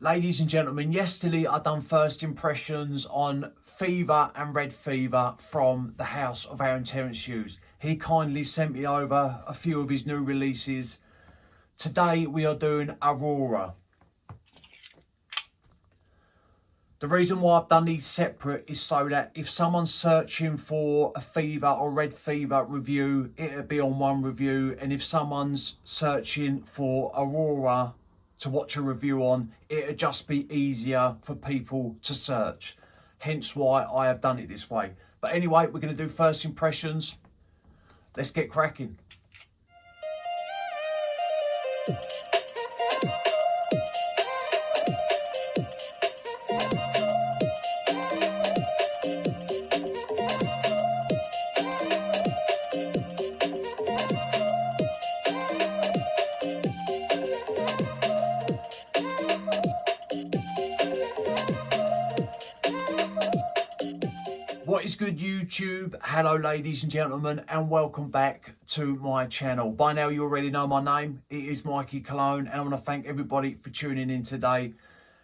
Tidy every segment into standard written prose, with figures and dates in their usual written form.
Ladies and gentlemen, yesterday I done first impressions on Fever and Red Fever from the house of Aaron Terence Hughes. He kindly sent me over a few of his new releases. Today we are doing Aurora. The reason why I've done these separate is so that if someone's searching for a Fever or Red Fever review, it'll be on one review. And if someone's searching for Aurora to watch a review on, it'll just be easier for people to search. Hence why I have done it this way. But anyway, we're going to do first impressions. Let's get cracking. What is good, YouTube? Hello ladies and gentlemen, and welcome back to my channel. By now you already know my name. It is Mikey Cologne, and I want to thank everybody for tuning in today.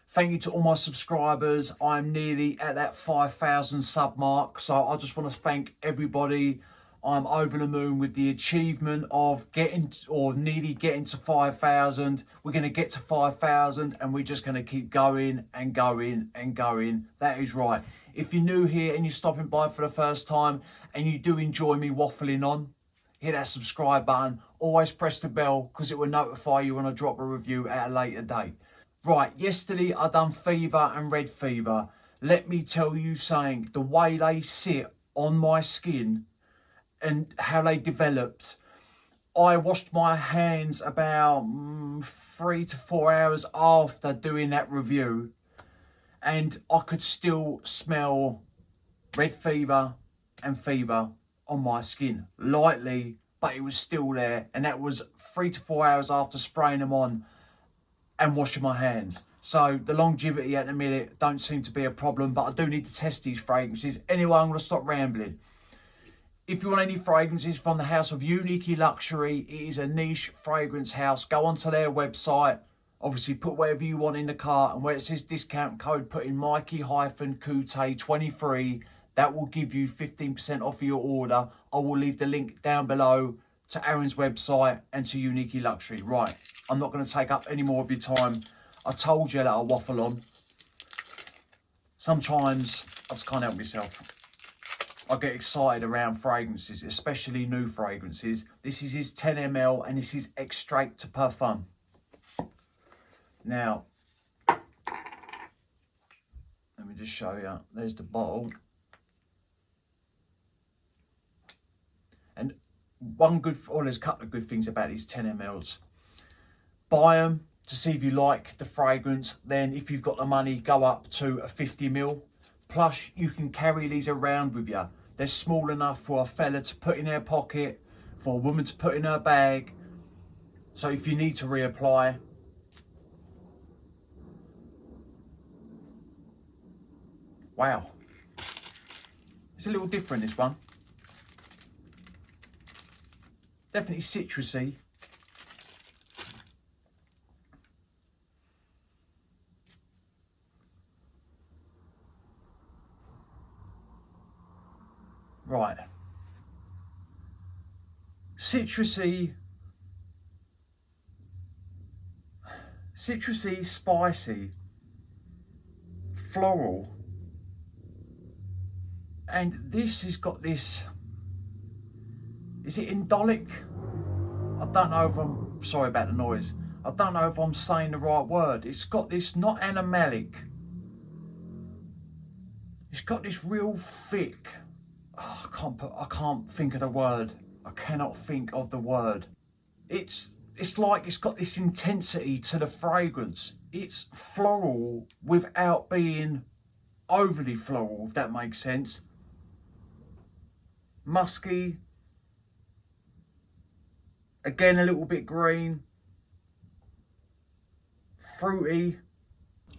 Thank you to all my subscribers. I'm nearly at that 5,000 sub mark, so I just want to thank everybody. I'm over the moon with the achievement of nearly getting to 5,000. We're going to get to 5,000 and we're just going to keep going and going and going. That is right. If you're new here and you're stopping by for the first time and you do enjoy me waffling on, hit that subscribe button. Always press the bell because it will notify you when I drop a review at a later date. Right, yesterday I done Fever and Red Fever. Let me tell you something, the way they sit on my skin and how they developed. I washed my hands about 3 to 4 hours after doing that review, and I could still smell Red Fever and Fever on my skin lightly, but it was still there, and that was 3 to 4 hours after spraying them on and washing my hands. So the longevity at the minute don't seem to be a problem, but I do need to test these fragrances. Anyway, I'm going to stop rambling. If you want any fragrances from the house of Unique Luxury, it is a niche fragrance house. Go onto their website. Obviously, put whatever you want in the cart. And where it says discount code, put in Mikey-Kute23. That will give you 15% off of your order. I will leave the link down below to Aaron's website and to Unique Luxury. Right, I'm not going to take up any more of your time. I told you that I waffle on. Sometimes I just can't help myself. I get excited around fragrances, especially new fragrances. This is his 10 ml and this is Extrait de Parfum. Now, let me just show you. There's the bottle. And there's a couple of good things about these 10 mls. Buy them to see if you like the fragrance. Then if you've got the money, go up to a 50 ml. Plus, you can carry these around with you. They're small enough for a fella to put in their pocket, for a woman to put in her bag. So if you need to reapply. Wow. It's a little different, this one. Definitely citrusy. Right. Citrusy, spicy, floral. And this has got this, is it indolic? I don't know if I'm, sorry about the noise. I don't know if I'm saying the right word. It's got this, not animalic. It's got this real thick, I can't think of the word. I cannot think of the word. It's like it's got this intensity to the fragrance. It's floral without being overly floral, if that makes sense. Musky. Again, a little bit green. Fruity.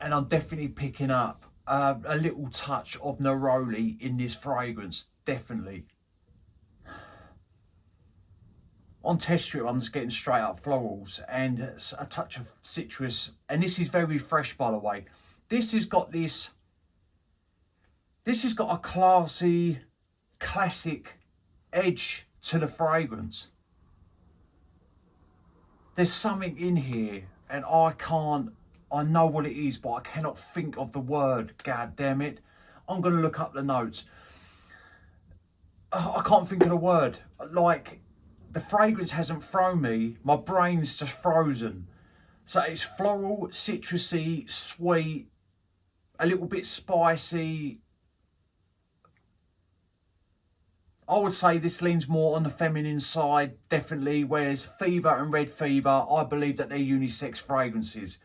And I'm definitely picking up a little touch of neroli in this fragrance, definitely. On test strip, I'm just getting straight up florals and a touch of citrus. And this is very fresh, by the way. This has got a classy, classic edge to the fragrance. There's something in here, and I know what it is, but I cannot think of the word. God damn it. I'm going to look up the notes. I can't think of the word. Like, the fragrance hasn't thrown me. My brain's just frozen. So it's floral, citrusy, sweet, a little bit spicy. I would say this leans more on the feminine side, definitely, whereas Fever and Red Fever, I believe that they're unisex fragrances.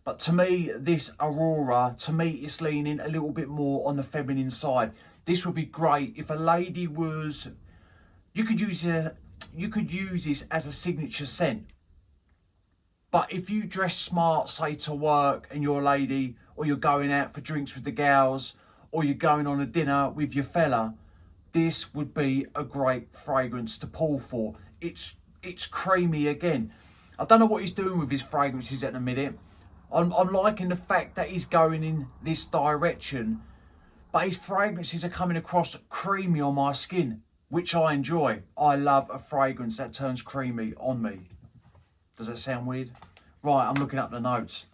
But to me, this Aurora, to me, it's leaning a little bit more on the feminine side. This would be great if a lady was... You could use this as a signature scent. But if you dress smart, say to work, and you're a lady, or you're going out for drinks with the gals, or you're going on a dinner with your fella, this would be a great fragrance to pull for. It's creamy again. I don't know what he's doing with his fragrances at the minute. I'm liking the fact that he's going in this direction, but his fragrances are coming across creamy on my skin, which I enjoy. I love a fragrance that turns creamy on me. Does that sound weird? Right, I'm looking up the notes.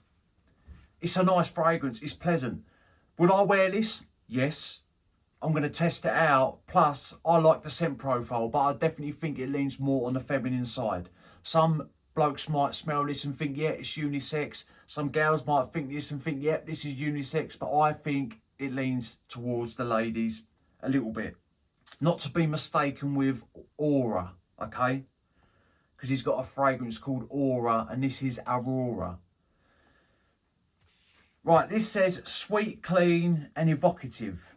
It's a nice fragrance. It's pleasant. Would I wear this? Yes. I'm going to test it out. Plus, I like the scent profile, but I definitely think it leans more on the feminine side. Some blokes might smell this and think, yeah, it's unisex. Some gals might think this and think, yeah, this is unisex. But I think it leans towards the ladies a little bit. Not to be mistaken with Aura, okay? Because he's got a fragrance called Aura, and this is Aurora. Right, this says sweet, clean, and evocative.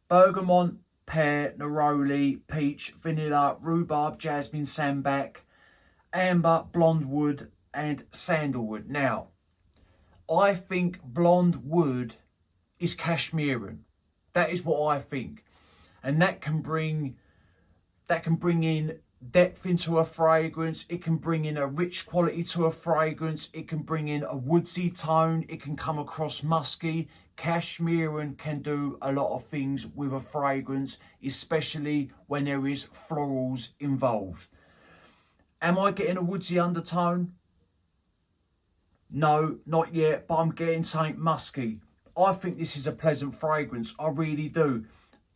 Bergamot, pear, neroli, peach, vanilla, rhubarb, jasmine, sambac, amber, blonde wood, and sandalwood. Now, I think blonde wood is Cashmeran. That is what I think. And that can bring in depth into a fragrance. It can bring in a rich quality to a fragrance. It can bring in a woodsy tone. It can come across musky. Cashmeran can do a lot of things with a fragrance, especially when there is florals involved. Am I getting a woodsy undertone? No, not yet, but I'm getting something musky. I think this is a pleasant fragrance. I really do.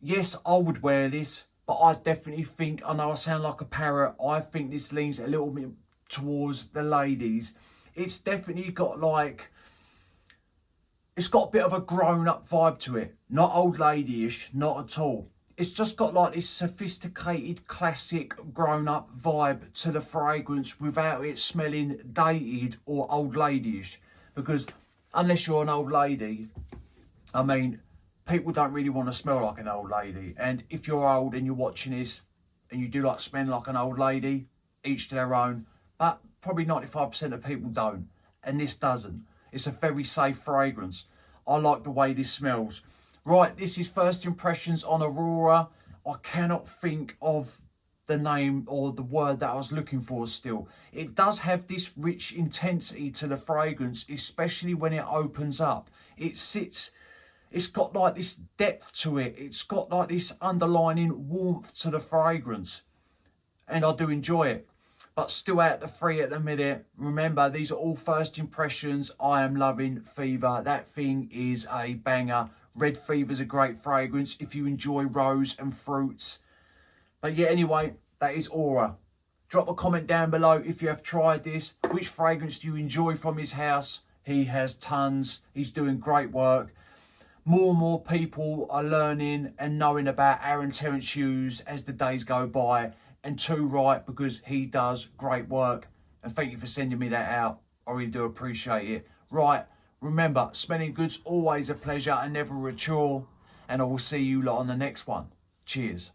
Yes, I would wear this, but I definitely think, I know I sound like a parrot, I think this leans a little bit towards the ladies. It's definitely got like... It's got a bit of a grown-up vibe to it. Not old lady-ish, not at all. It's just got like this sophisticated, classic, grown-up vibe to the fragrance without it smelling dated or old lady-ish. Because unless you're an old lady, I mean, people don't really want to smell like an old lady. And if you're old and you're watching this and you do like smelling like an old lady, each to their own. But probably 95% of people don't. And this doesn't. It's a very safe fragrance. I like the way this smells. Right, this is first impressions on Aurora. I cannot think of the name or the word that I was looking for still. It does have this rich intensity to the fragrance, especially when it opens up. It's got like this depth to it. It's got like this underlining warmth to the fragrance. And I do enjoy it. But still out the three at the minute. Remember, these are all first impressions. I am loving Fever. That thing is a banger. Red Fever's a great fragrance if you enjoy rose and fruits. But yeah, anyway, that is Aura. Drop a comment down below if you have tried this. Which fragrance do you enjoy from his house? He has tons. He's doing great work. More and more people are learning and knowing about Aaron Terence hughes as the days go by. And too right, because he does great work. And thank you for sending me that out. I really do appreciate it. Right, remember, smelling good's always a pleasure and never a chore. And I will see you lot on the next one. Cheers.